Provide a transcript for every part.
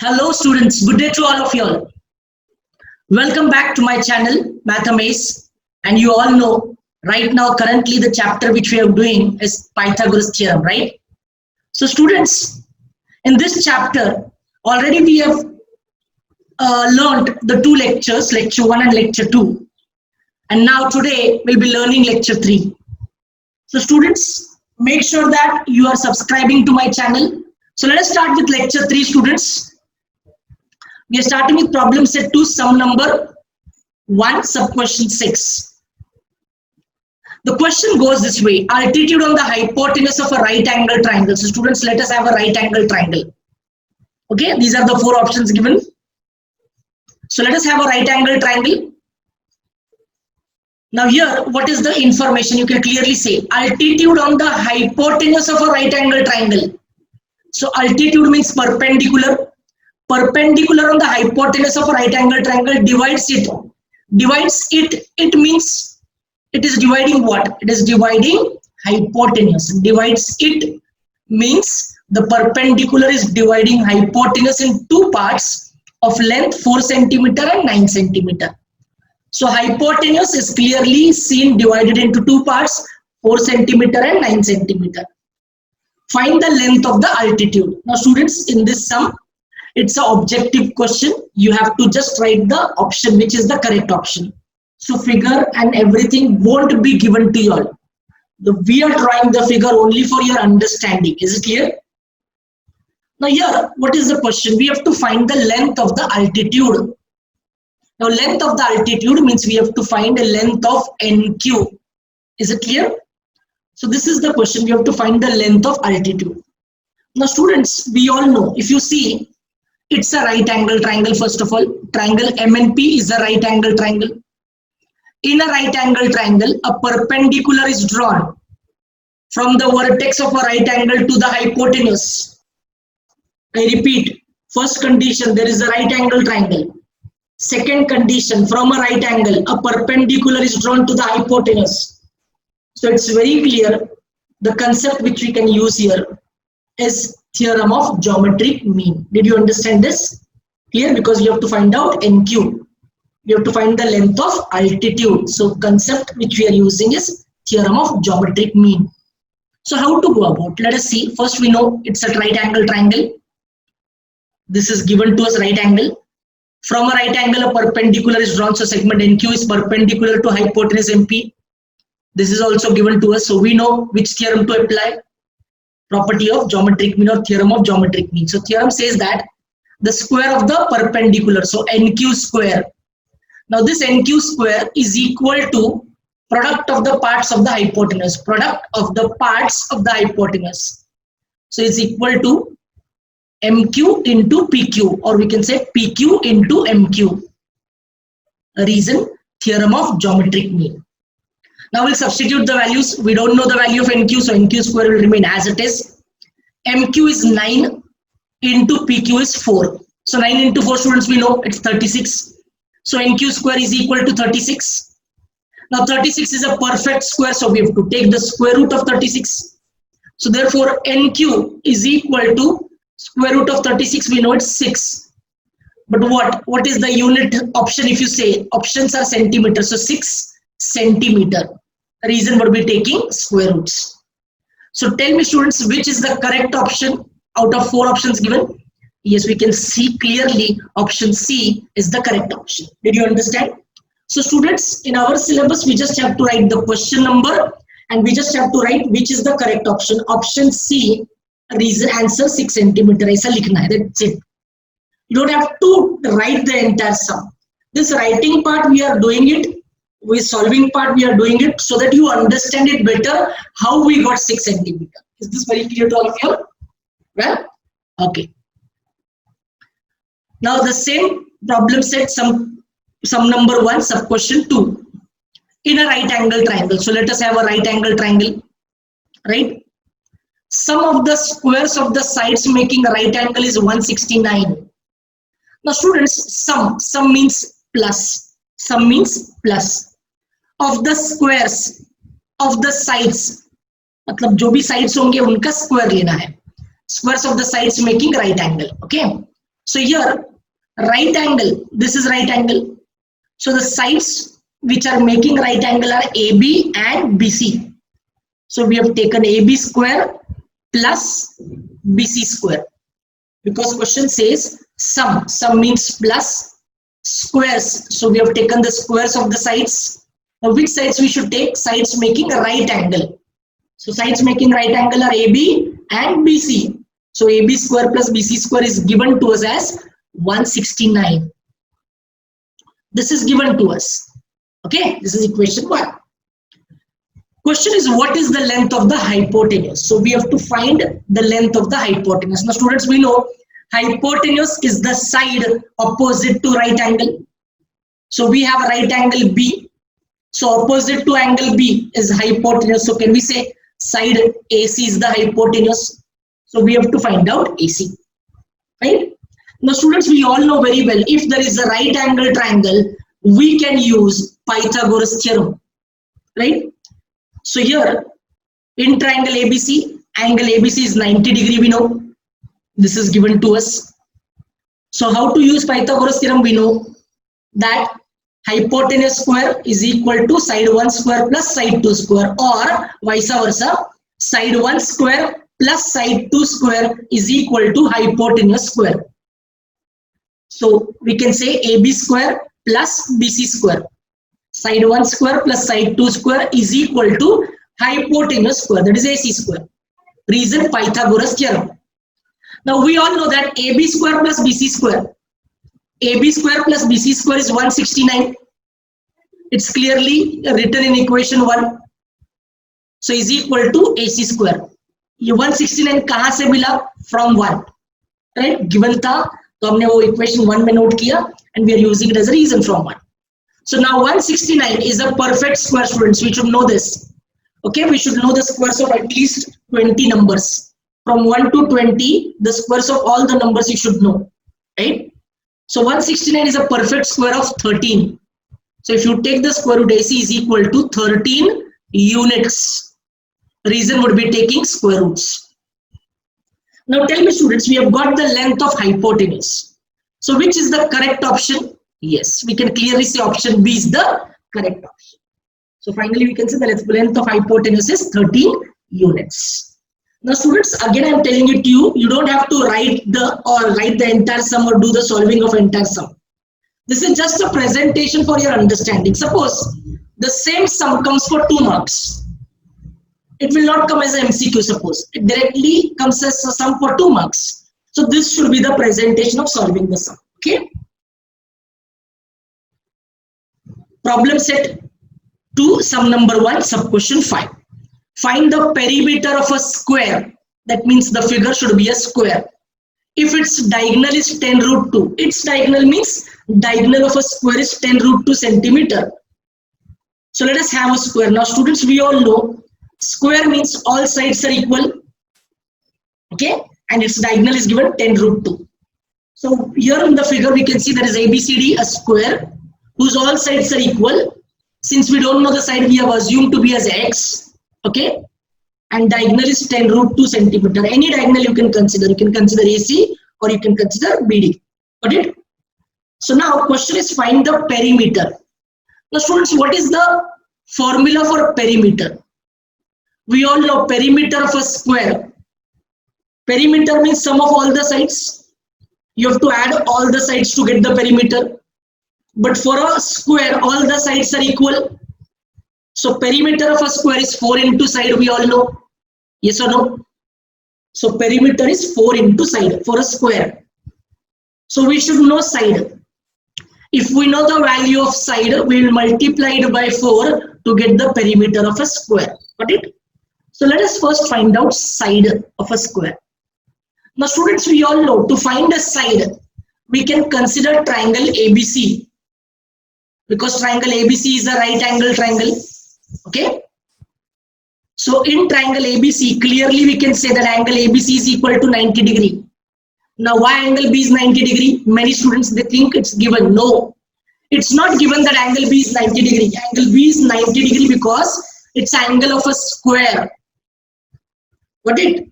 Hello students, good day to all of you all. Welcome back to my channel Mathamaze, and you all know right now currently the chapter which we are doing is Pythagoras theorem, right? So students, in this chapter already we have learned the two lectures, lecture 1 and lecture 2, and now today we'll be learning lecture 3. So students, make sure that you are subscribing to my channel. So let us start with lecture 3 students. We are starting with problem set 2, sum number 1, sub question 6. The question goes this way: altitude on the hypotenuse of a right angle triangle. So students, let us have a right angle triangle. Okay, these are the four options given. So let us have a right angle triangle. Now here, what is the information? You can clearly say altitude on the hypotenuse of a right angle triangle. So altitude means perpendicular. Perpendicular on the hypotenuse of a right angle triangle divides it. It means it is dividing what? It is dividing hypotenuse. Divides it means the perpendicular is dividing hypotenuse in two parts of length 4 centimeter and 9 centimeter. So hypotenuse is clearly seen divided into two parts, 4 centimeter and 9 centimeter. Find the length of the altitude. Now students, in this sum, it's an objective question. You have to just write the option which is the correct option. So figure and everything won't be given to you all. We are drawing the figure only for your understanding. Is it clear? Now here, what is the question? We have to find the length of the altitude. Now length of the altitude means we have to find a length of NQ. Is it clear? So this is the question. We have to find the length of altitude. Now students, we all know, if you see, it's a right angle triangle. First of all, triangle MNP is a right angle triangle. In a right angle triangle, a perpendicular is drawn from the vertex of a right angle to the hypotenuse. I repeat, first condition, there is a right angle triangle. Second condition, from a right angle, a perpendicular is drawn to the hypotenuse. So it's very clear. The concept which we can use here is theorem of geometric mean. Did you understand this? Clear? Because you have to find out NQ. You have to find the length of altitude. So concept which we are using is theorem of geometric mean. So how to go about? Let us see. First we know it's a right angle triangle. This is given to us right angle. From a right angle, a perpendicular is drawn. So segment NQ is perpendicular to hypotenuse MP. This is also given to us. So we know which theorem to apply. Property of geometric mean or theorem of geometric mean. So theorem says that the square of the perpendicular, so NQ square. Now this NQ square is equal to product of the parts of the hypotenuse. Product of the parts of the hypotenuse. So it's equal to MQ into PQ, or we can say PQ into MQ. A reason, theorem of geometric mean. Now we'll substitute the values. We don't know the value of NQ, so NQ square will remain as it is. MQ is 9 into PQ is 4. So 9 into 4, students, we know it's 36. So NQ square is equal to 36. Now 36 is a perfect square, so we have to take the square root of 36. So therefore NQ is equal to square root of 36. We know it's 6. But what is the unit option? If you say options are centimeter, so 6 centimeter. The reason would be taking square roots. So tell me students, which is the correct option out of 4 options given? Yes, we can see clearly option C is the correct option. Did you understand? So students, in our syllabus, we just have to write the question number and we just have to write which is the correct option. Option C, reason answer 6 centimeter. Aisa likhna hai, that's it. You don't have to write the entire sum. This writing part we are doing it. With solving part we are doing it so that you understand it better how we got 6 centimeter. Is this very clear to all of you? Well, okay. Now the same problem set, sum number 1, sub question 2. In a right angle triangle. So let us have a right angle triangle. Right? Sum of the squares of the sides making a right angle is 169. Now students, sum means plus. Sum means plus. Of the squares of the sides, मतलब जो भी sides होंगे उनका square लेना है. Squares of the sides making right angle. Okay. So here, right angle, this is right angle. So the sides which are making right angle are AB and BC. So we have taken AB square plus BC square. Because question says sum. Sum means plus squares. So we have taken the squares of the sides. Now which sides we should take? Sides making a right angle. So sides making right angle are AB and BC. So AB square plus BC square is given to us as 169. This is given to us. Okay, this is equation 1. Question is, what is the length of the hypotenuse? So we have to find the length of the hypotenuse. Now students, we know hypotenuse is the side opposite to right angle. So we have right angle B. So opposite to angle B is hypotenuse. So can we say side AC is the hypotenuse? So we have to find out AC. Right? Now students, we all know very well, if there is a right angle triangle, we can use Pythagoras theorem. Right? So here, in triangle ABC, angle ABC is 90 degree, we know. This is given to us. So how to use Pythagoras theorem? We know that hypotenuse square is equal to side 1 square plus side 2 square, or vice versa. Side 1 square plus side 2 square is equal to hypotenuse square. So we can say AB square plus BC square. Side 1 square plus side 2 square is equal to hypotenuse square, that is AC square. Reason, Pythagoras theorem. Now we all know that AB square plus BC square. AB square plus BC square is 169. It's clearly written in equation 1. So is equal to AC square. ये 169 कहाँ से मिला? From 1. Right? Given था, तो हमने वो equation 1 में note किया, and we are using it as a reason from 1. So now 169 is a perfect square, students. We should know this. Okay, we should know the squares of at least 20 numbers. From 1 to 20, the squares of all the numbers you should know. Right? So 169 is a perfect square of 13. So if you take the square root, AC is equal to 13 units. Reason would be taking square roots. Now tell me students, we have got the length of hypotenuse. So which is the correct option? Yes, we can clearly say option B is the correct option. So finally we can say the length of hypotenuse is 13 units. Now students, again I am telling it to you, you don't have to write the entire sum or do the solving of entire sum. This is just a presentation for your understanding. Suppose the same sum comes for 2 marks. It will not come as an MCQ, suppose. It directly comes as a sum for 2 marks. So this should be the presentation of solving the sum. Okay. Problem set 2, sum number 1, sub question 5. Find the perimeter of a square. That means the figure should be a square. If its diagonal is 10 root 2, its diagonal means diagonal of a square is 10 root 2 centimeter. So let us have a square. Now students, we all know square means all sides are equal. Okay, and its diagonal is given 10 root 2. So here in the figure we can see there is ABCD, a square whose all sides are equal. Since we don't know the side, we have assumed to be as x. Okay, and diagonal is 10 root 2 centimeter. Any diagonal you can consider. You can consider AC or you can consider BD. Got it? So now question is find the perimeter. Now students, what is the formula for perimeter? We all know perimeter of a square. Perimeter means sum of all the sides. You have to add all the sides to get the perimeter. But for a square, all the sides are equal. So perimeter of a square is 4 into side, we all know. Yes or no? So perimeter is 4 into side for a square. So we should know side. If we know the value of side, we will multiply it by 4 to get the perimeter of a square. Got it? So let us first find out side of a square. Now students, we all know to find a side, we can consider triangle ABC. Because triangle ABC is a right angle triangle. Okay. So in triangle ABC, clearly we can say that angle ABC is equal to 90 degree. Now why angle B is 90 degree? Many students, they think it's given. No, it's not given that angle B is 90 degree. Angle B is 90 degree because it's angle of a square. Got it?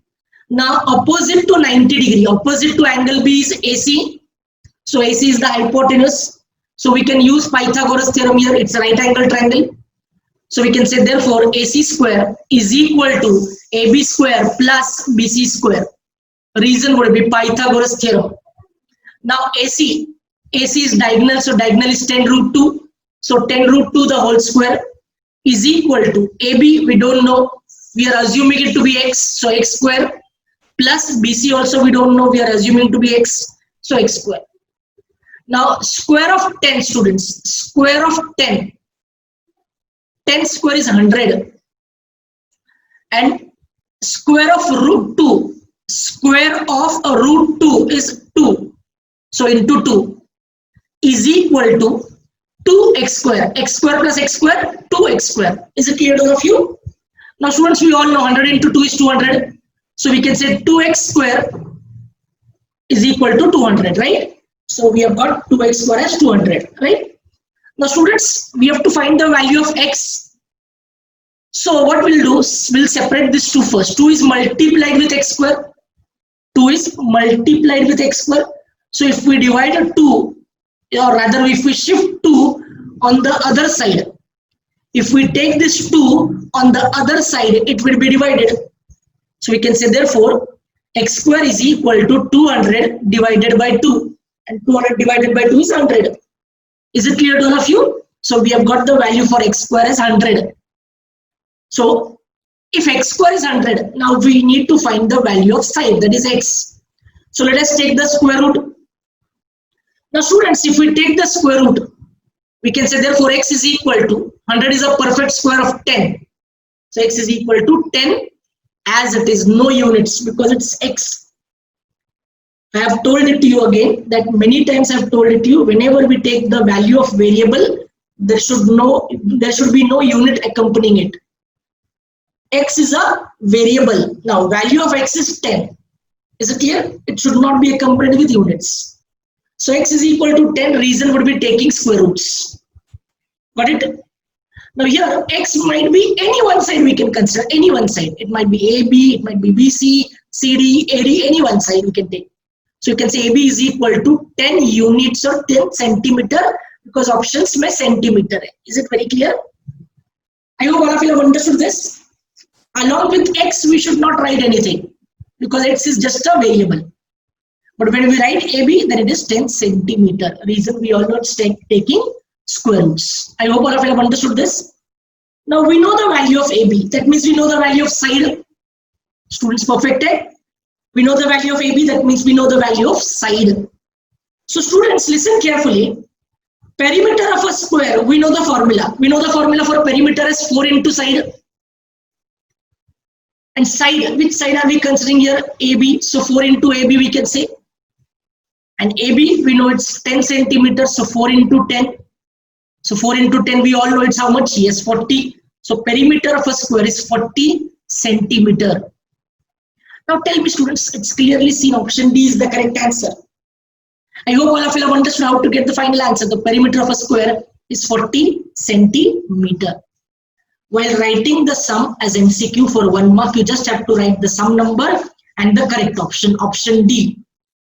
Now opposite to 90 degree, opposite to angle B is AC. So AC is the hypotenuse. So we can use Pythagoras theorem here. It's a right angle triangle. So we can say therefore AC square is equal to AB square plus BC square. Reason would be Pythagoras theorem. Now AC is diagonal, so diagonal is 10 root 2. So 10 root 2 the whole square is equal to AB, we don't know, we are assuming it to be x, so x square, plus BC also we don't know, we are assuming to be x, so x square. Now square of 10, students, square of 10 square is 100, and square of root 2, square of a root 2 is 2, so into 2 is equal to 2x square, x square plus x square, 2x square. Is it clear to all of you? Now students, we all know 100 into 2 is 200, so we can say 2x square is equal to 200, right? So we have got 2x square as 200, right? Now students, we have to find the value of x. So what we'll do, we'll separate this 2 first. 2 is multiplied with x square. 2 is multiplied with x square. So if we divide a 2, or rather if we shift 2 on the other side, if we take this 2 on the other side, it will be divided. So we can say therefore x square is equal to 200 divided by 2, and 200 divided by 2 is 100. Is it clear to all of you? So we have got the value for x square as 100. So if x square is 100, now we need to find the value of side, that is x. So let us take the square root. Now students, if we take the square root, we can say therefore x is equal to 100 is a perfect square of 10. So x is equal to 10, as it is no units because it's x. I have told it to you again that many times I have told it to you, whenever we take the value of variable, there should be no unit accompanying it. X is a variable. Now value of x is 10. Is it clear? It should not be accompanied with units. So x is equal to 10, reason would be taking square roots. Got it? Now here x might be any one side, we can consider any one side. It might be AB, it might be BC, CD, AD, any one side we can take. So you can say AB is equal to 10 units or 10 centimeter because options may centimeter. Is it very clear? I hope all of you have understood this. Along with x, we should not write anything because x is just a variable. But when we write AB, then it is 10 centimeter. Reason we are not taking square roots. I hope all of you have understood this. Now we know the value of AB. That means we know the value of side. Students perfected. We know the value of AB. That means we know the value of side. So students, listen carefully. Perimeter of a square, we know the formula. We know the formula for perimeter as 4 into side. And side, which side are we considering here? AB. So 4 into AB we can say. And AB, we know it's 10 centimeters. So 4 into 10. So 4 into 10, we all know it's how much? Yes, 40. So perimeter of a square is 40 centimeter. Now tell me students, it's clearly seen option D is the correct answer. I hope all of you have understood how to get the final answer. The perimeter of a square is 40 centimeter. While writing the sum as MCQ for 1 mark, you just have to write the sum number and the correct option, option D,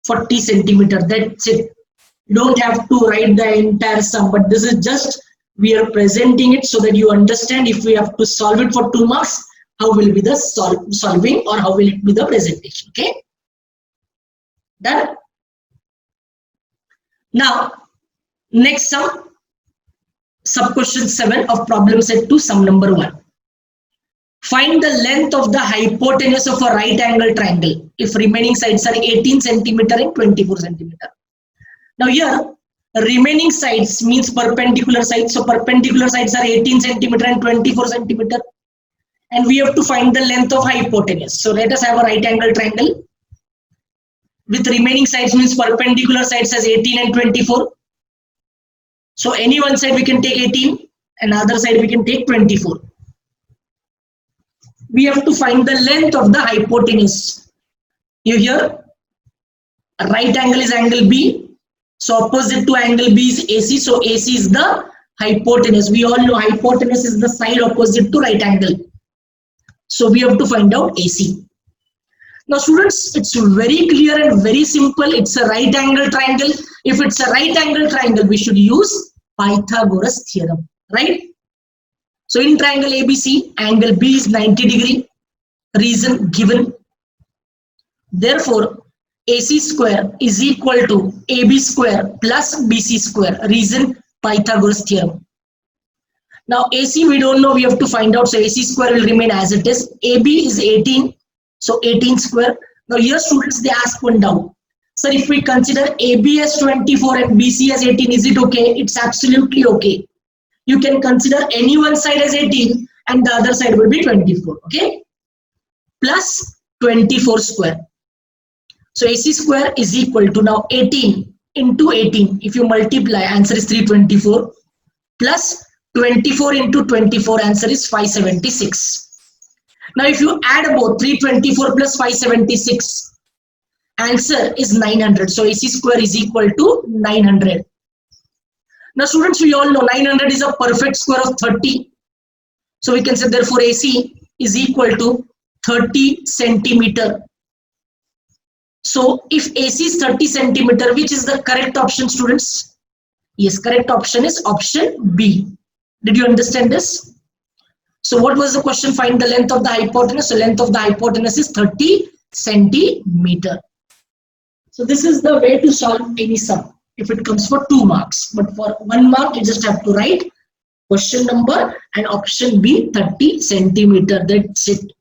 40 centimeter. That's it. You don't have to write the entire sum, but this is just, we are presenting it so that you understand if we have to solve it for 2 marks, how will be the solving or how will it be the presentation. Okay. Done. Now, next sum, sub question 7 of problem set 2, sum number 1. Find the length of the hypotenuse of a right angle triangle if remaining sides are 18 centimeter and 24 centimeter. Now here, remaining sides means perpendicular sides. So perpendicular sides are 18 centimeter and 24 centimeter. And we have to find the length of hypotenuse. So let us have a right angle triangle with remaining sides means perpendicular sides as 18 and 24. So any one side we can take 18 and other side we can take 24. We have to find the length of the hypotenuse. You hear? A right angle is angle B. So opposite to angle B is AC. So AC is the hypotenuse. We all know hypotenuse is the side opposite to right angle. So we have to find out AC. Now students, it's very clear and very simple. It's a right angle triangle. If it's a right angle triangle, we should use Pythagoras theorem, right? So in triangle ABC, angle B is 90 degree. Reason given. Therefore, AC square is equal to AB square plus BC square. Reason Pythagoras theorem. Now AC we don't know, we have to find out. So AC square will remain as it is. AB is 18. So 18 square. Now here students, they ask one doubt. So if we consider AB as 24 and BC as 18, is it okay? It's absolutely okay. You can consider any one side as 18 and the other side will be 24. Okay. Plus 24 square. So AC square is equal to now 18 into 18. If you multiply, answer is 324 plus 24 into 24, answer is 576. Now if you add both 324 plus 576, answer is 900. So AC square is equal to 900. Now students, we all know 900 is a perfect square of 30. So we can say therefore AC is equal to 30 centimeter. So if AC is 30 centimeter, which is the correct option, students? Yes, correct option is option B. Did you understand this? So what was the question? Find the length of the hypotenuse. So length of the hypotenuse is 30 centimeter. So this is the way to solve any sum if it comes for 2 marks. But for 1 mark, you just have to write question number and option B, 30 centimeter. That's it.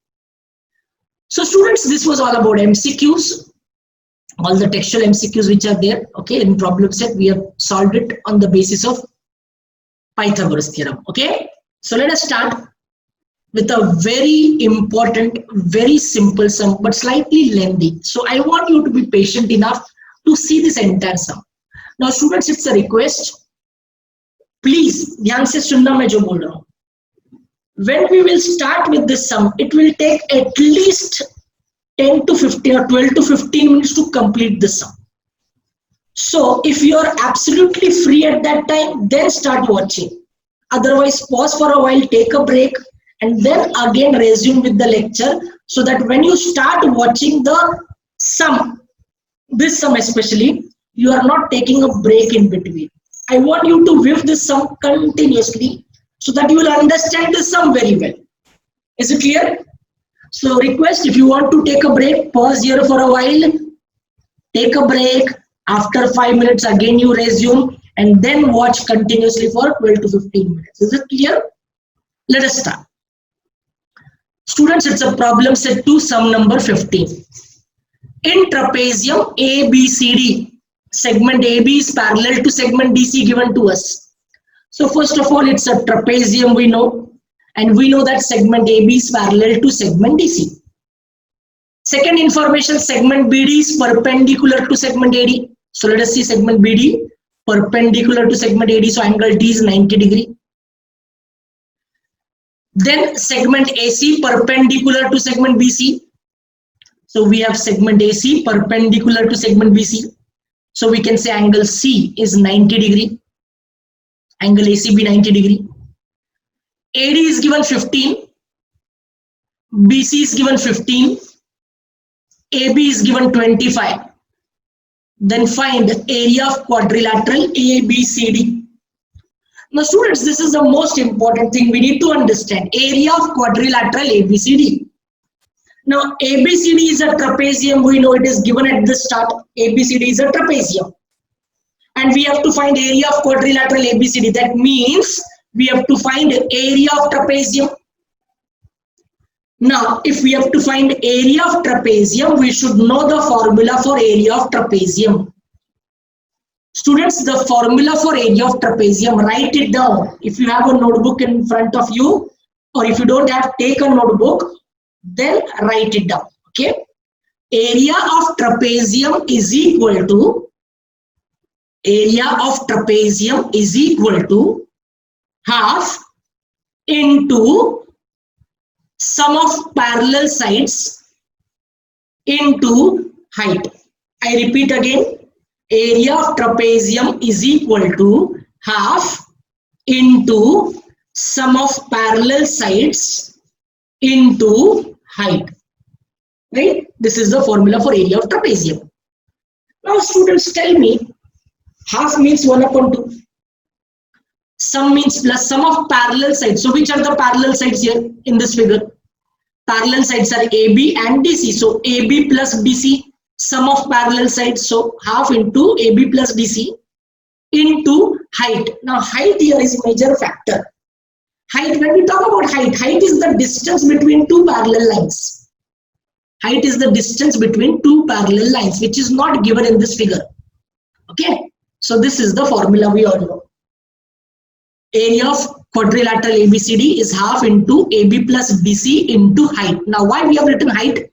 So students, this was all about MCQs. All the textual MCQs which are there, okay, in problem set, we have solved it on the basis of Pythagoras theorem, okay. So let us start with a very important, very simple sum, but slightly lengthy. So I want you to be patient enough to see this entire sum. Now students, it's a request. Please, ध्यान से सुनना मैं जो बोल रहा हूँ. When we will start with this sum, it will take at least 10 to 15 or 12 to 15 minutes to complete the sum. So if you are absolutely free at that time, then start watching. Otherwise, pause for a while, take a break, and then again resume with the lecture, so that when you start watching the sum, this sum especially, you are not taking a break in between. I want you to view this sum continuously so that you will understand the sum very well. Is it clear? So request, if you want to take a break, pause here for a while, take a break. After 5 minutes, again you resume and then watch continuously for 12 to 15 minutes. Is it clear? Let us start. Students, it's a problem set 2, sum number 15. In trapezium ABCD, segment AB is parallel to segment DC given to us. So first of all, it's a trapezium we know. And we know that segment AB is parallel to segment DC. Second information, segment BD is perpendicular to segment AD. So let us see segment BD perpendicular to segment AD. So angle D is 90 degree. Then segment AC perpendicular to segment BC. So we have segment AC perpendicular to segment BC. So we can say angle C is 90 degree. Angle ACB 90 degree. AD is given 15, BC is given 15, AB is given 25. Then find the area of quadrilateral ABCD. Now students, this is the most important thing we need to understand. Area of quadrilateral ABCD. Now ABCD is a trapezium. We know it is given at the start. ABCD is a trapezium. And we have to find area of quadrilateral ABCD. That means we have to find area of trapezium. Now, if we have to find area of trapezium, we should know the formula for area of trapezium. Students, the formula for area of trapezium, write it down. If you have a notebook in front of you, or if you don't have, take a notebook, then write it down. Okay. Area of trapezium is equal to half into sum of parallel sides into height. I repeat again, area of trapezium is equal to half into sum of parallel sides into height. Right? This is the formula for area of trapezium. Now students, tell me, Half means 1 upon 2. Sum means plus sum of parallel sides. So which are the parallel sides here in this figure? Parallel sides are AB and DC. So AB plus BC, sum of parallel sides. So half into AB plus DC into height. Now height here is major factor. Height, when we talk about height, height is the distance between two parallel lines. Height is the distance between two parallel lines, which is not given in this figure. Okay, so this is the formula we all know. Area of quadrilateral ABCD is half into AB plus BC into height. Now why we have written height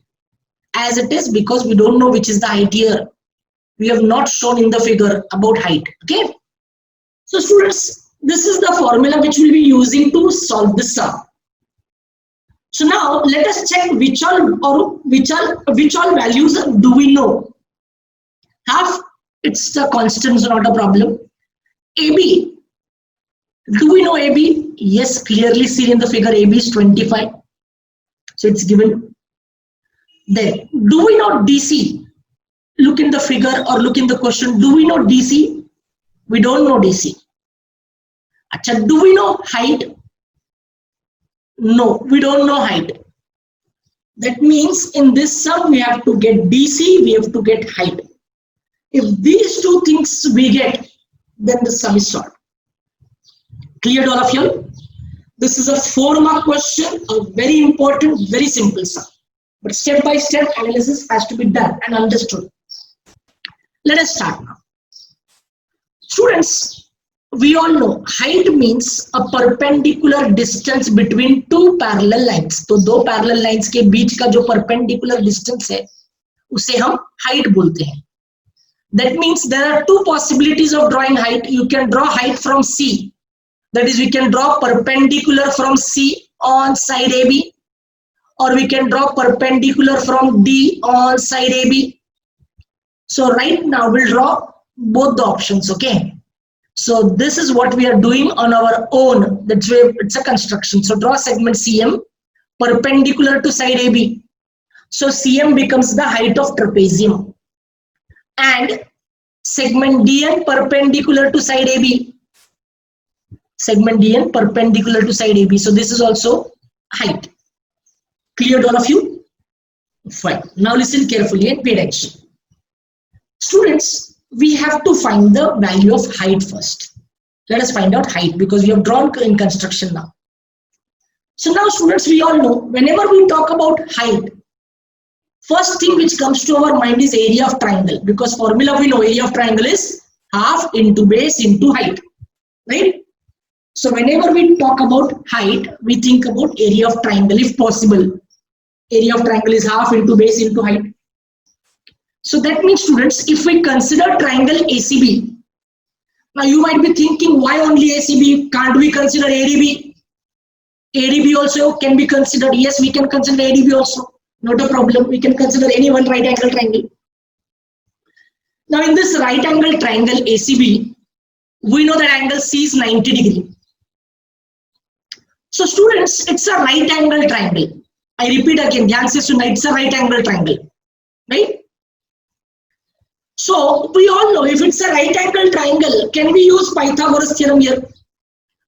as it is? Because we don't know which is the height here. We have not shown in the figure about height. Okay, so students, this is the formula which we'll be using to solve this sum. So now let us check which all values do we know. Half, it's the constant, so not a problem. AB, do we know AB? Yes, clearly seen in the figure. AB is 25, so it's given. Then do we know DC? Look in the figure or look in the question. Do we know DC? We don't know DC. Achha, do we know height? No, we don't know height. That means in this sum we have to get DC, we have to get height. If these two things we get, then the sum is solved. Cleared all of you? This is a 4-mark question, a very important, very simple sum. But step by step analysis has to be done and understood. Let us start now. Students, we all know height means a perpendicular distance between two parallel lines. तो दो parallel lines के बीच का जो perpendicular distance है, उसे हम height बोलते हैं. That means there are two possibilities of drawing height. You can draw height from C. That is, we can draw perpendicular from C on side AB, or we can draw perpendicular from D on side AB. So right now we'll draw both the options. Okay. So this is what we are doing on our own. That's why it's a construction. So draw segment CM perpendicular to side AB. So CM becomes the height of trapezium. And segment DN perpendicular to side AB. Segment DN perpendicular to side AB. So this is also height. Cleared all of you? Fine. Now listen carefully and pay attention. Students, we have to find the value of height first. Let us find out height because we have drawn in construction now. So now students, we all know whenever we talk about height, first thing which comes to our mind is area of triangle, because formula we know area of triangle is half into base into height, right? So whenever we talk about height, we think about area of triangle if possible. Area of triangle is half into base into height. So that means students, if we consider triangle ACB, now you might be thinking why only ACB, can't we consider ADB? ADB also can be considered. Yes, we can consider ADB also, not a problem. We can consider any one right angle triangle. Now in this right angle triangle ACB, we know that angle C is 90 degree. So students, it's a right angle triangle. I repeat again, it's a right angle triangle, right? So we all know if it's a right angle triangle, can we use Pythagoras theorem here?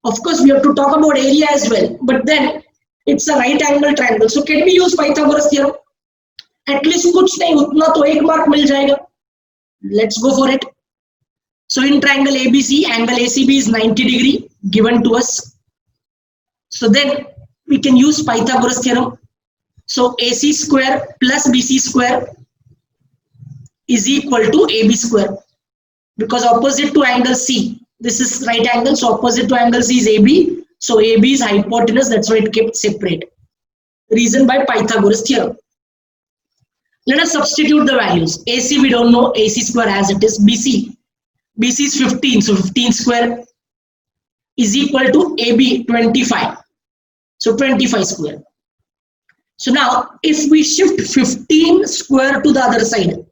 Of course, we have to talk about area as well, but then it's a right angle triangle. So can we use Pythagoras theorem? At least कुछ नहीं उतना तो एक mark मिल जाएगा. Let's go for it. So in triangle ABC, angle ACB is 90 degree given to us. So then we can use Pythagoras theorem. So AC square plus BC square is equal to AB square, because opposite to angle C, this is right angle, so opposite to angle C is AB, so AB is hypotenuse, that's why it kept separate. Reason by Pythagoras theorem. Let us substitute the values. AC we don't know, AC square as it is. BC is 15, so 15 square is equal to AB 25, so 25 square. So now if we shift 15 square to the other side,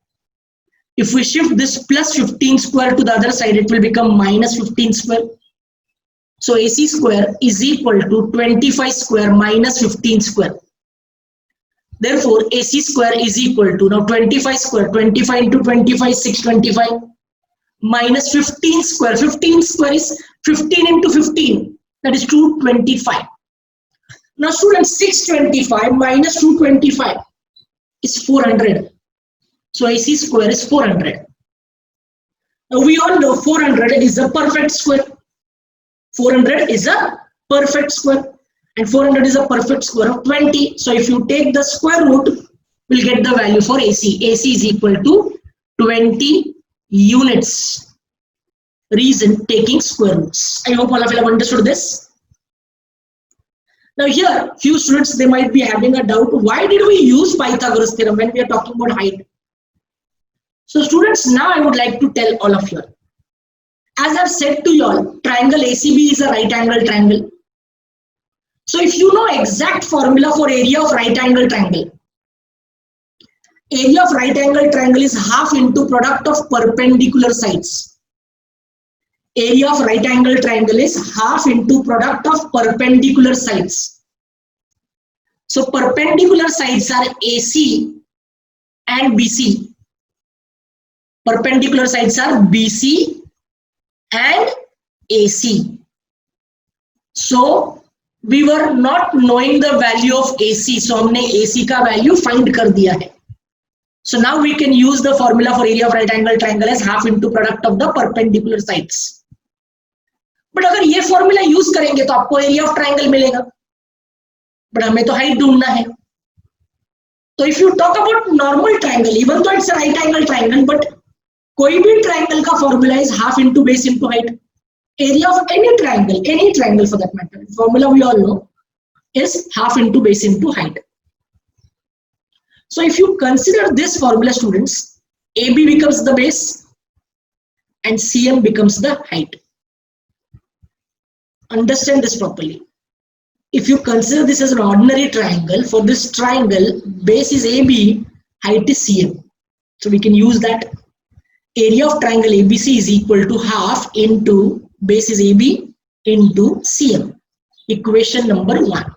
if we shift this plus 15 square to the other side, it will become minus 15 square. So AC square is equal to 25 square minus 15 square. Therefore, AC square is equal to, now 25 square, 25 into 25, 625, minus 15 square. 15 square is 15 into 15. That is 225. Now students, 625 minus 225 is 400. So AC square is 400. Now we all know 400 is a perfect square. 400 is a perfect square. And 400 is a perfect square of 20. So if you take the square root, we'll get the value for AC. AC is equal to 20 units. Reason, taking square roots. I hope all of you have understood this. Now here, few students, they might be having a doubt. Why did we use Pythagoras theorem when we are talking about height? So students, now I would like to tell all of you. As I've said to you all, triangle ACB is a right angle triangle. So if you know exact formula for area of right angle triangle, area of right angle triangle is half into product of perpendicular sides. Area of right angle triangle is half into product of perpendicular sides. So perpendicular sides are AC and BC. Perpendicular sides are BC and AC. So we were not knowing the value of AC, so हमने AC का value find कर दिया है. So now we can use the formula for area of right angle triangle as half into product of the perpendicular sides. But अगर ये formula use करेंगे तो आपको एरिया ऑफ ट्राइंगल मिलेगा, बट हमें तो हाइट ढूंढना है. तो if you talk about normal triangle, even though it's a right angle triangle, but कोई भी ट्राइंगल का formula is half into base into height. Area of any triangle for that matter, formula we all know is half into base into height. So if you consider this formula, students, AB becomes the base and CM becomes the height. Understand this properly. If you consider this as an ordinary triangle, for this triangle, base is AB, height is CM. So we can use that. Area of triangle ABC is equal to half into base is AB into CM. Equation number 1.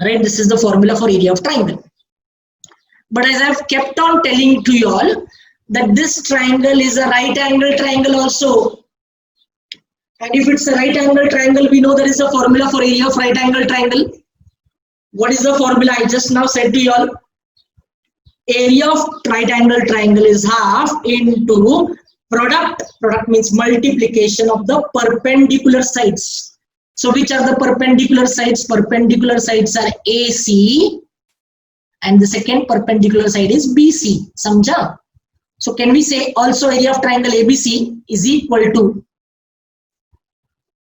Right, this is the formula for area of triangle. But as I've kept on telling to you all that this triangle is a right angle triangle also. And if it's a right angle triangle, we know there is a formula for area of right angle triangle. What is the formula? I just now said to you all. Area of right angle triangle is half into product. Product means multiplication of the perpendicular sides. So which are the perpendicular sides? Perpendicular sides are AC and the second perpendicular side is BC. Samjha? So can we say also area of triangle ABC is equal to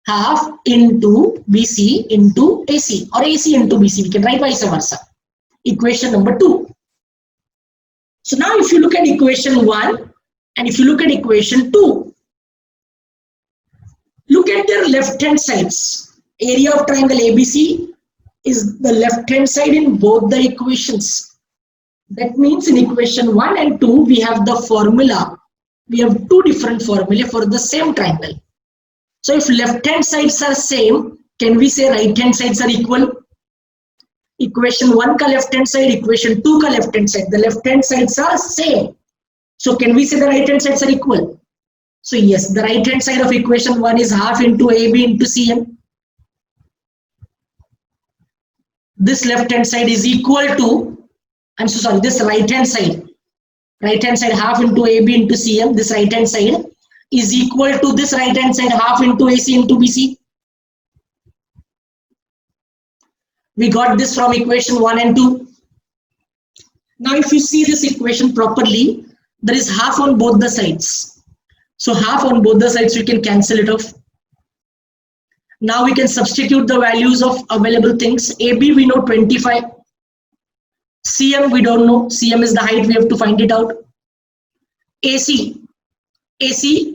half into BC into AC, or AC into BC. We can write vice versa. Equation number 2. So now if you look at equation 1 and if you look at equation 2, look at their left hand sides. Area of triangle ABC is the left hand side in both the equations. That means in equation 1 and 2 we have the formula. We have two different formulae for the same triangle. So if left hand sides are same, can we say right hand sides are equal? Equation 1 ka left hand side, equation 2 ka left hand side. The left hand sides are same. So can we say the right hand sides are equal? So yes, the right hand side of equation 1 is half into AB into CM. This left hand side is equal to, I'm so sorry, this right hand side half into AB into CM. This right hand side is equal to this right hand side half into AC into BC. We got this from equation 1 and 2. Now if you see this equation properly, there is half on both the sides. So half on both the sides, we can cancel it off. Now we can substitute the values of available things. AB we know 25. CM we don't know. CM is the height, we have to find it out. AC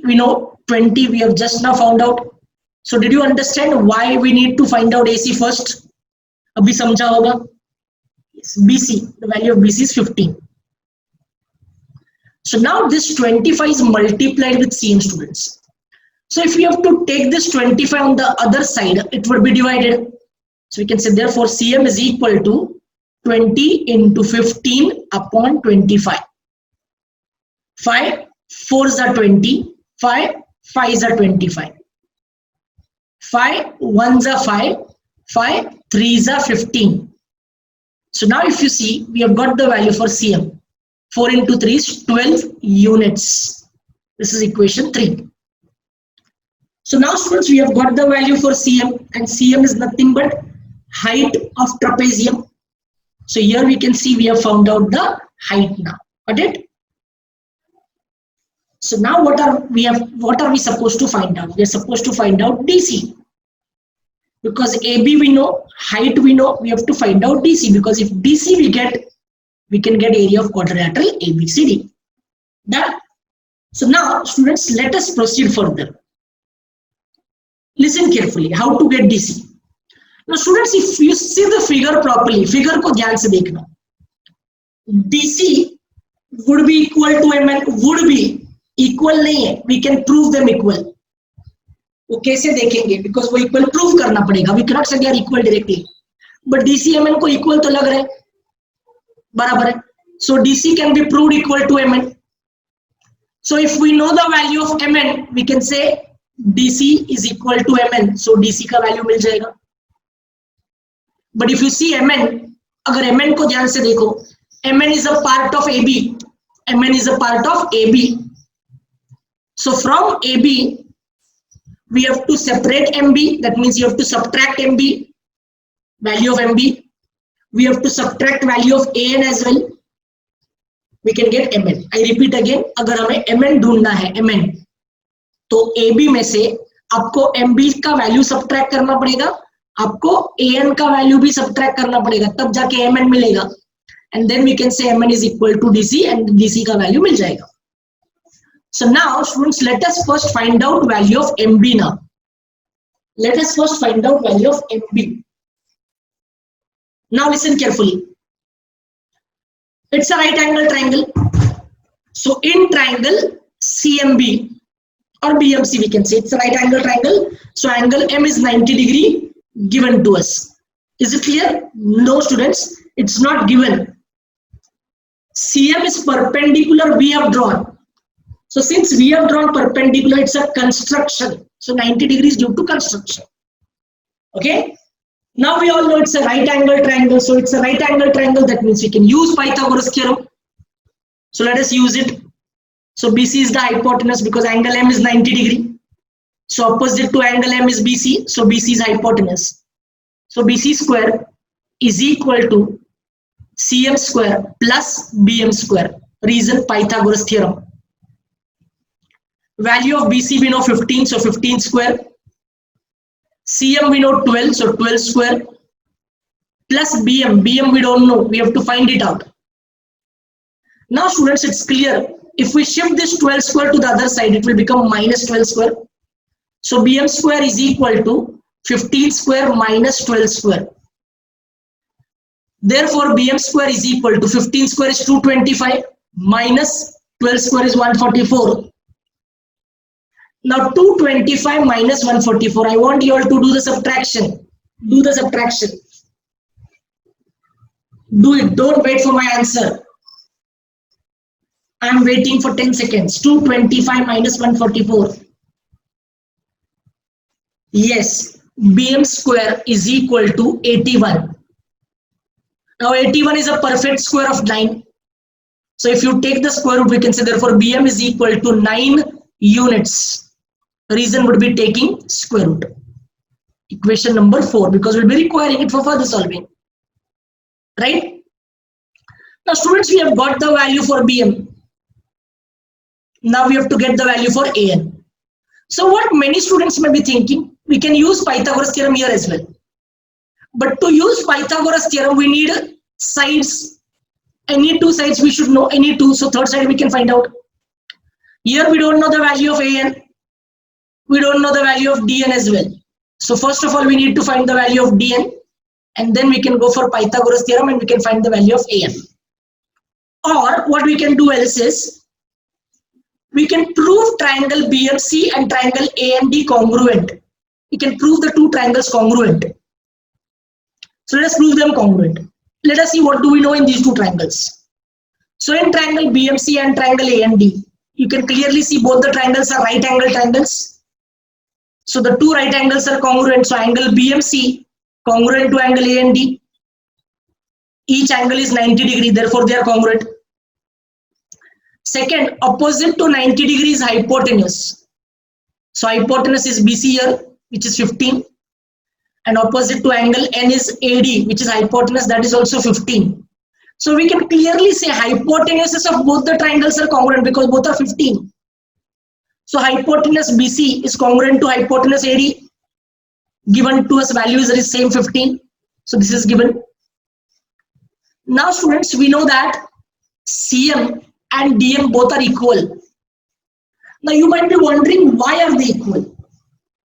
we know 20, we have just now found out. So did you understand why we need to find out AC first? Abhi samjha hoga. Yes, BC, the value of BC is 15. So now this 25 is multiplied with CM, students. So if we have to take this 25 on the other side, it would be divided. So we can say therefore CM is equal to 20 into 15 upon 25. 4s are 20, 5, 5s are 25. 5, 1s are 5, 5, 3s are 15. So now if you see, we have got the value for CM. 4 into 3 is 12 units. This is equation 3. So now students, we have got the value for CM, and CM is nothing but height of trapezium. So here we can see we have found out the height now. Got it? So now what are we supposed to find out? We are supposed to find out DC. Because AB we know, height we know, we have to find out DC, because if DC we can get area of quadrilateral ABCD. Done? So now students, let us proceed further. Listen carefully, how to get DC. Now students, if you see the figure properly, figure को ध्यान से देखना. DC would be equal to MN, would be equal नहीं है, we can prove them equal. वो कैसे देखेंगे? Because वो equal prove करना पड़ेगा. We cannot say they are equal directly. But DC MN को equal तो लग रहा है, बराबर है. So DC can be proved equal to MN. So if we know the value of MN, we can say DC is equal to MN. So DC का value मिल जाएगा. But if you see MN, अगर MN को ध्यान से देखो, MN is a part of AB. MN is a part of AB. So from AB, we have to separate MB. That means you have to subtract MB, value of MB. We have to subtract value of AN as well. We can get MN. I repeat again, अगर हमें MN ढूंढना है, MN, तो AB में से आपको MB का value subtract करना पड़ेगा, आपको AN का वैल्यू भी सब्ट्रैक्ट करना पड़ेगा, तब जाके MN मिलेगा. And then we can say MN is equal to DC, and DC का वैल्यू मिल जाएगा. So now students, let us first find out value of MB now. Let us first find out value of MB. Now listen carefully. It's a right angle triangle. So in triangle CMB or BMC, we can say it's a right angle triangle. So angle M is 90 degree given to us. Is it clear? No students, it's not given. CM is perpendicular, we have drawn. So since we have drawn perpendicular, it's a construction. So 90 degrees due to construction. Okay. Now we all know it's a right angle triangle. So it's a right angle triangle. That means we can use Pythagoras theorem. So let us use it. So BC is the hypotenuse because angle M is 90 degree. So opposite to angle M is BC. So BC is hypotenuse. So BC square is equal to CM square plus BM square. Reason Pythagoras theorem. Value of BC we know 15, so 15 square. CM we know 12, so 12 square. Plus BM. BM we don't know, we have to find it out. Now students, it's clear. If we shift this 12 square to the other side, it will become minus 12 square. So BM square is equal to 15 square minus 12 square. Therefore, BM square is equal to 15 square is 225 minus 12 square is 144. Now 225 minus 144. I want you all to do the subtraction. Do the subtraction. Do it. Don't wait for my answer. I am waiting for 10 seconds. 225 minus 144. Yes. BM square is equal to 81. Now 81 is a perfect square of 9. So if you take the square root, we can say therefore BM is equal to 9 units. Reason would be taking square root. Equation number 4, because we'll be requiring it for further solving. Right? Now students, we have got the value for BM. Now we have to get the value for AN. So what many students may be thinking, we can use Pythagoras theorem here as well. But to use Pythagoras theorem, we need sides. Any two sides we should know, any two. So third side we can find out. Here we don't know the value of AN. We don't know the value of DN as well. So first of all, we need to find the value of DN, and then we can go for Pythagoras theorem and we can find the value of AN. Or what we can do else is, we can prove triangle BMC and triangle AND congruent. We can prove the two triangles congruent. So let us prove them congruent. Let us see what do we know in these two triangles. So in triangle BMC and triangle AND, you can clearly see both the triangles are right angle triangles. So the two right angles are congruent. So angle BMC congruent to angle AND. Each angle is 90 degrees, therefore they are congruent. Second, opposite to 90 degrees is hypotenuse. So hypotenuse is BC here, which is 15. And opposite to angle N is AD, which is hypotenuse, that is also 15. So we can clearly say hypotenuses of both the triangles are congruent because both are 15. So hypotenuse BC is congruent to hypotenuse AD. Given to us value is the same 15. So this is given. Now students, we know that CM and DM both are equal. Now you might be wondering, why are they equal?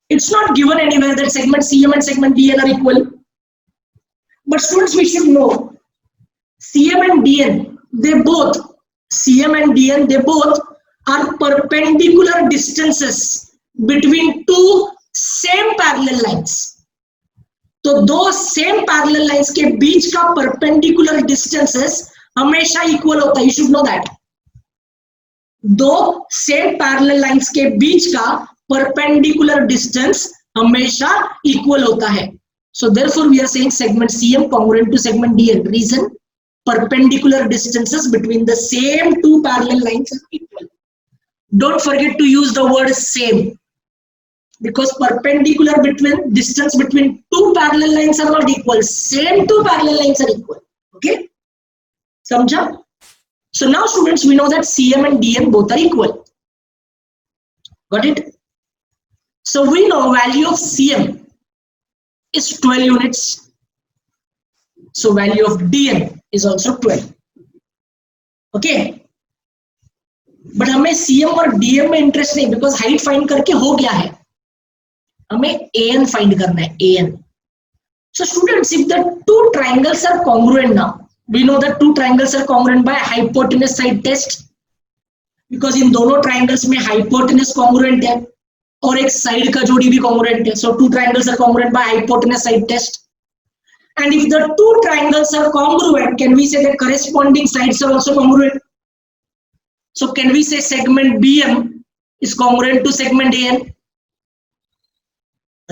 It's not given anywhere that segment CM and segment DN are equal. But students, we should know CM and DN, they both are perpendicular distances between two same parallel lines. तो दो same parallel lines के बीच का perpendicular distances हमेशा equal होता है. You should know that. दो same parallel lines के बीच का परपेंडिकुलर डिस्टेंस हमेशा इक्वल होता है. So therefore we are saying segment CM congruent to segment DN. Reason, perpendicular distances between the same two parallel lines are equal. Don't forget to use the word same, because perpendicular distance between two parallel lines are not equal. Same two parallel lines are equal. Okay, samjha? So now students, we know that CM and DN both are equal. Got it? So we know value of CM is 12 units. So value of DN is also 12. Okay, but हमें CM और DM में interest नहीं, because height find करके हो गया है. हमें AN find करना है. AN. So students, if the two triangles are congruent now, we know that two triangles are congruent by hypotenuse side test, because in दोनों triangles में hypotenuse congruent है और एक side का जोड़ी भी congruent है. So two triangles are congruent by hypotenuse side test. And if the two triangles are congruent, can we say the corresponding sides are also congruent? So can we say segment BM is congruent to segment AN?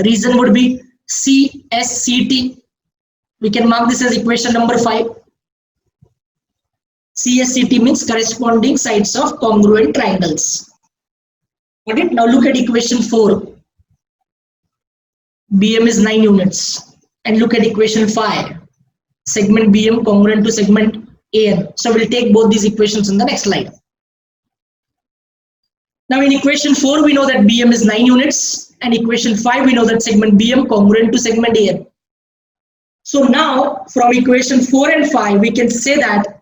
Reason would be CSCT. We can mark this as equation number 5. CSCT means corresponding sides of congruent triangles. Got it? Now look at equation 4. BM is 9 units. And look at equation 5. Segment BM congruent to segment AN. So we'll take both these equations in the next slide. Now in equation 4, we know that BM is 9 units. And equation 5, we know that segment BM congruent to segment AN. So now from equation 4 and 5, we can say that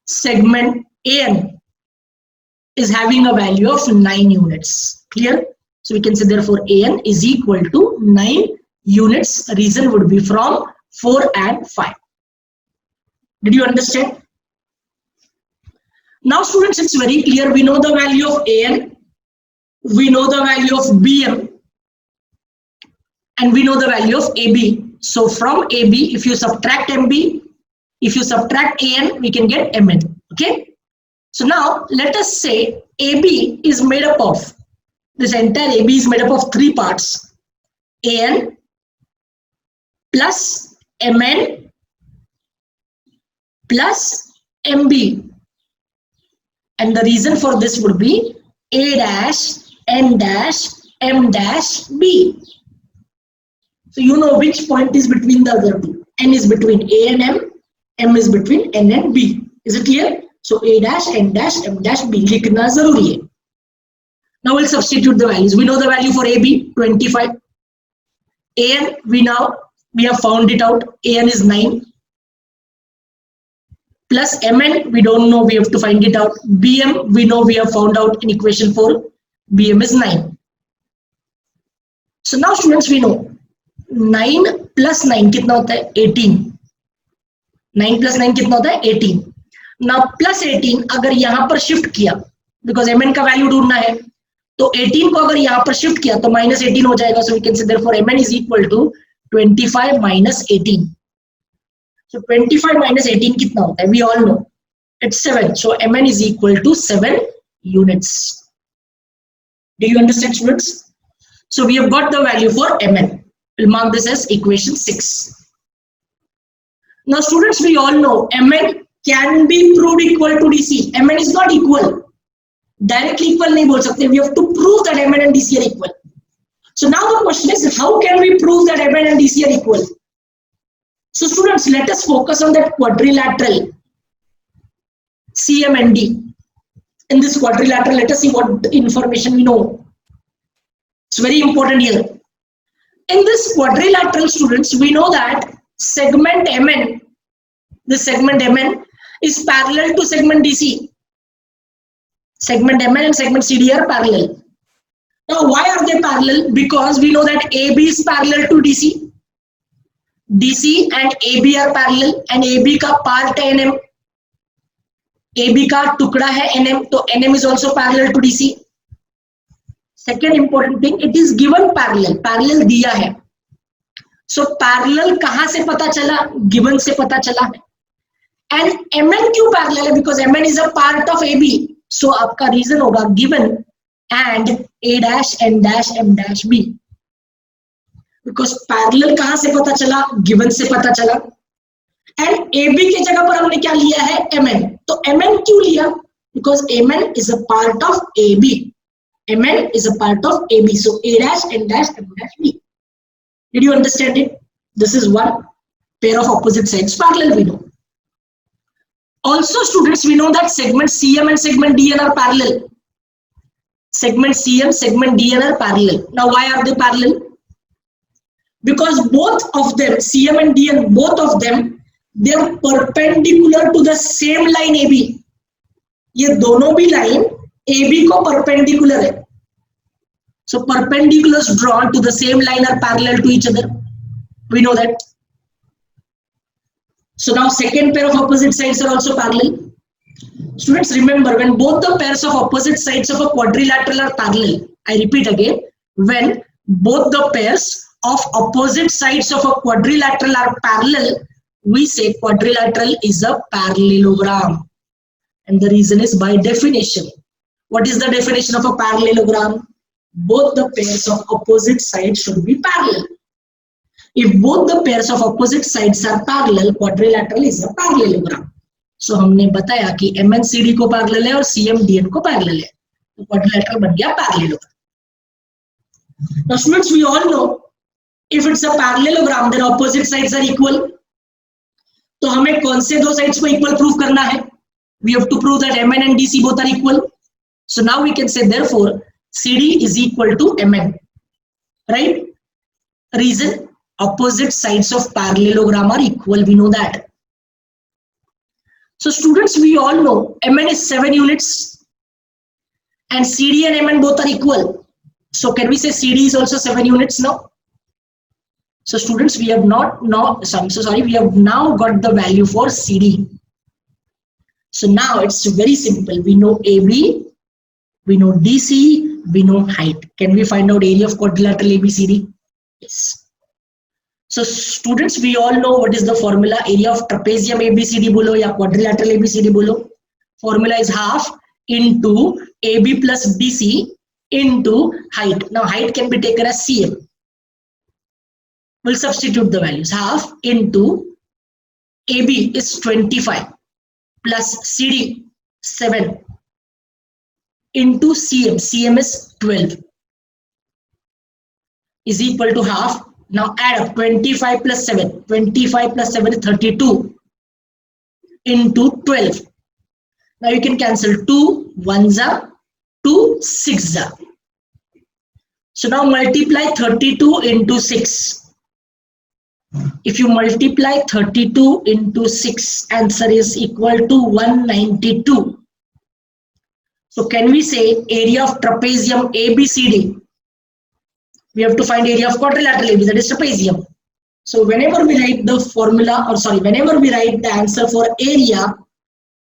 segment AN is having a value of 9 units. Clear? So we can say therefore AN is equal to 9 units. Reason would be from 4 and 5. Did you understand? Now students, it's very clear. We know the value of AN. We know the value of BM. And we know the value of AB. So from AB, if you subtract MB, if you subtract AN, we can get MN. Okay. So now let us say AB is made up of, this entire AB is made up of 3 parts. AN plus MN plus MB. And the reason for this would be A dash, N dash, M dash, B. So you know which point is between the other two. N is between A and M is between N and B. Is it clear? So A dash, N dash, M dash, B. लिखना जरूरी है. Now we'll substitute the values. We know the value for AB, 25. AN, we have found it out. AN is 9. Plus MN, we don't know, we have to find it out. BM, we know, we have found out in equation 4. BM is 9. So now students, we know 9 plus 9 कितना होता है? 18. 9 plus 9 कितना होता है? 18. Now plus 18 अगर यहाँ पर shift किया, because MN का वैल्यू ढूंढना है, तो 18 को अगर यहाँ पर शिफ्ट किया तो minus 18 हो जाएगा. So we can say therefore MN is equal to 25 minus 18. So 25 minus 18 कितना होता है? We all know it's 7. So MN is equal to 7 units. Do you understand, students? So we have got the value for Mn. We'll mark this as equation 6. Now students, we all know Mn can be proved equal to DC. Mn is not equal. Directly equal nahi bol sakte. We have to prove that Mn and DC are equal. So now the question is, how can we prove that Mn and DC are equal? So students, let us focus on that quadrilateral CM and D. In this quadrilateral, let us see what information we know. It's very important here. In this quadrilateral, students, we know that segment Mn, this segment Mn is parallel to segment DC. Segment Mn and segment CD are parallel. Now, why are they parallel? Because we know that AB is parallel to DC. DC and AB are parallel, and AB का part है NM. AB का टुकड़ा है NM, तो NM is also parallel to DC. Second important thing, it is given parallel. Parallel दिया है. So parallel कहाँ से पता चला? Given से पता चला है. And Mn क्यों parallel है? Because Mn is a part of AB. So आपका reason होगा given and A dash N dash M dash B. Because parallel कहाँ से पता चला? Given से पता चला. And AB की जगह पर हमने क्या लिया है? Mn. तो Mn क्यों लिया? Because Mn is a part of AB. Mn is a part of AB. So A dash N dash M dash B. Did you understand it? This is one pair of opposite sides parallel, we know. Also students, we know that segment CM and segment DN are parallel. Segment CM, segment DN are parallel. Now why are they parallel? Because both of them, CM and DN, both of them, they are perpendicular to the same line AB. ये दोनों भी line AB को perpendicular है. So perpendiculars drawn to the same line are parallel to each other. We know that. So now second pair of opposite sides are also parallel. Students, remember, when both the pairs of opposite sides of a quadrilateral are parallel, I repeat again, when both the pairs of opposite sides of a quadrilateral are parallel, we say quadrilateral is a parallelogram. And the reason is by definition. What is the definition of a parallelogram? Both the pairs of opposite sides should be parallel. If both the pairs of opposite sides are parallel, quadrilateral is a parallelogram. So हमने बताया कि MN CD को parallel है और CM DN को parallel है, तो quadrilateral बन गया parallelogram. Now students, we all know if it's a parallelogram, then opposite sides are equal. तो हमें कौन से दो sides को equal prove करना है? We have to prove that MN and DC both are equal. So now we can say therefore CD is equal to MN, right? Reason, opposite sides of parallelogram are equal, we know that. So students, we all know Mn is 7 units and CD and Mn both are equal. So can we say CD is also 7 units now? So students, we have we have now got the value for CD. So now it's very simple. We know AB, we know DC, we know height. Can we find out area of quadrilateral ABCD? Yes. So students, we all know what is the formula. Area of trapezium ABCD bolo ya quadrilateral ABCD bolo. Formula is half into AB plus DC into height. Now height can be taken as CM. We'll substitute the values. Half into AB is 25 plus CD 7 into CM is 12 is equal to half. Now add up 25 plus 7. 25 plus 7 is 32 into 12. Now you can cancel 2 1s are 2 6s are. So now multiply 32 into 6. If you multiply 32 into 6, answer is equal to 192. So can we say area of trapezium ABCD? We have to find area of quadrilateral AB, that is trapezium. So whenever we write the formula, whenever we write the answer for area,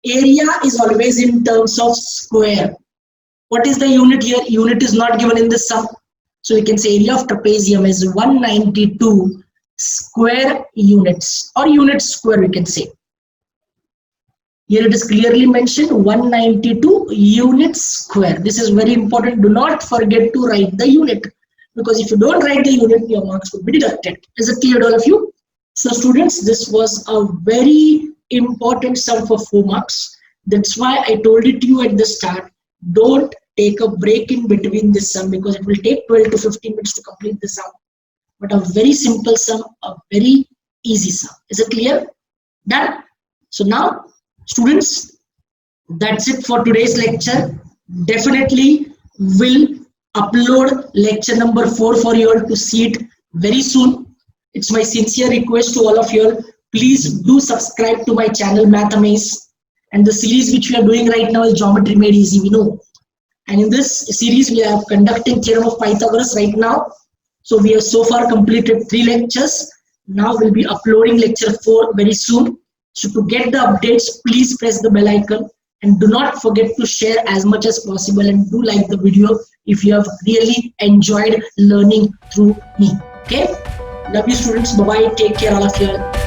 area is always in terms of square. What is the unit here? Unit is not given in this sum. So we can say area of trapezium is 192 square units, or unit square we can say. Here it is clearly mentioned 192 units square. This is very important. Do not forget to write the unit, because if you don't write the unit, your marks will be deducted. Is it clear to all of you? So students, this was a very important sum for 4 marks. That's why I told it to you at the start. Don't take a break in between this sum, because it will take 12 to 15 minutes to complete the sum. But a very simple sum, a very easy sum. Is it clear? Done. So now, students, that's it for today's lecture. Definitely will upload lecture number 4 for you all to see it very soon. It's my sincere request to all of you all. Please do subscribe to my channel Mathamaze. And the series which we are doing right now is Geometry Made Easy, we know. And in this series, we are conducting Theorem of Pythagoras right now. So we have so far completed 3 lectures. Now we'll be uploading lecture 4 very soon. So to get the updates, please press the bell icon. And do not forget to share as much as possible, and do like the video if you have really enjoyed learning through me. Okay? Love you students. Bye-bye. Take care all of you.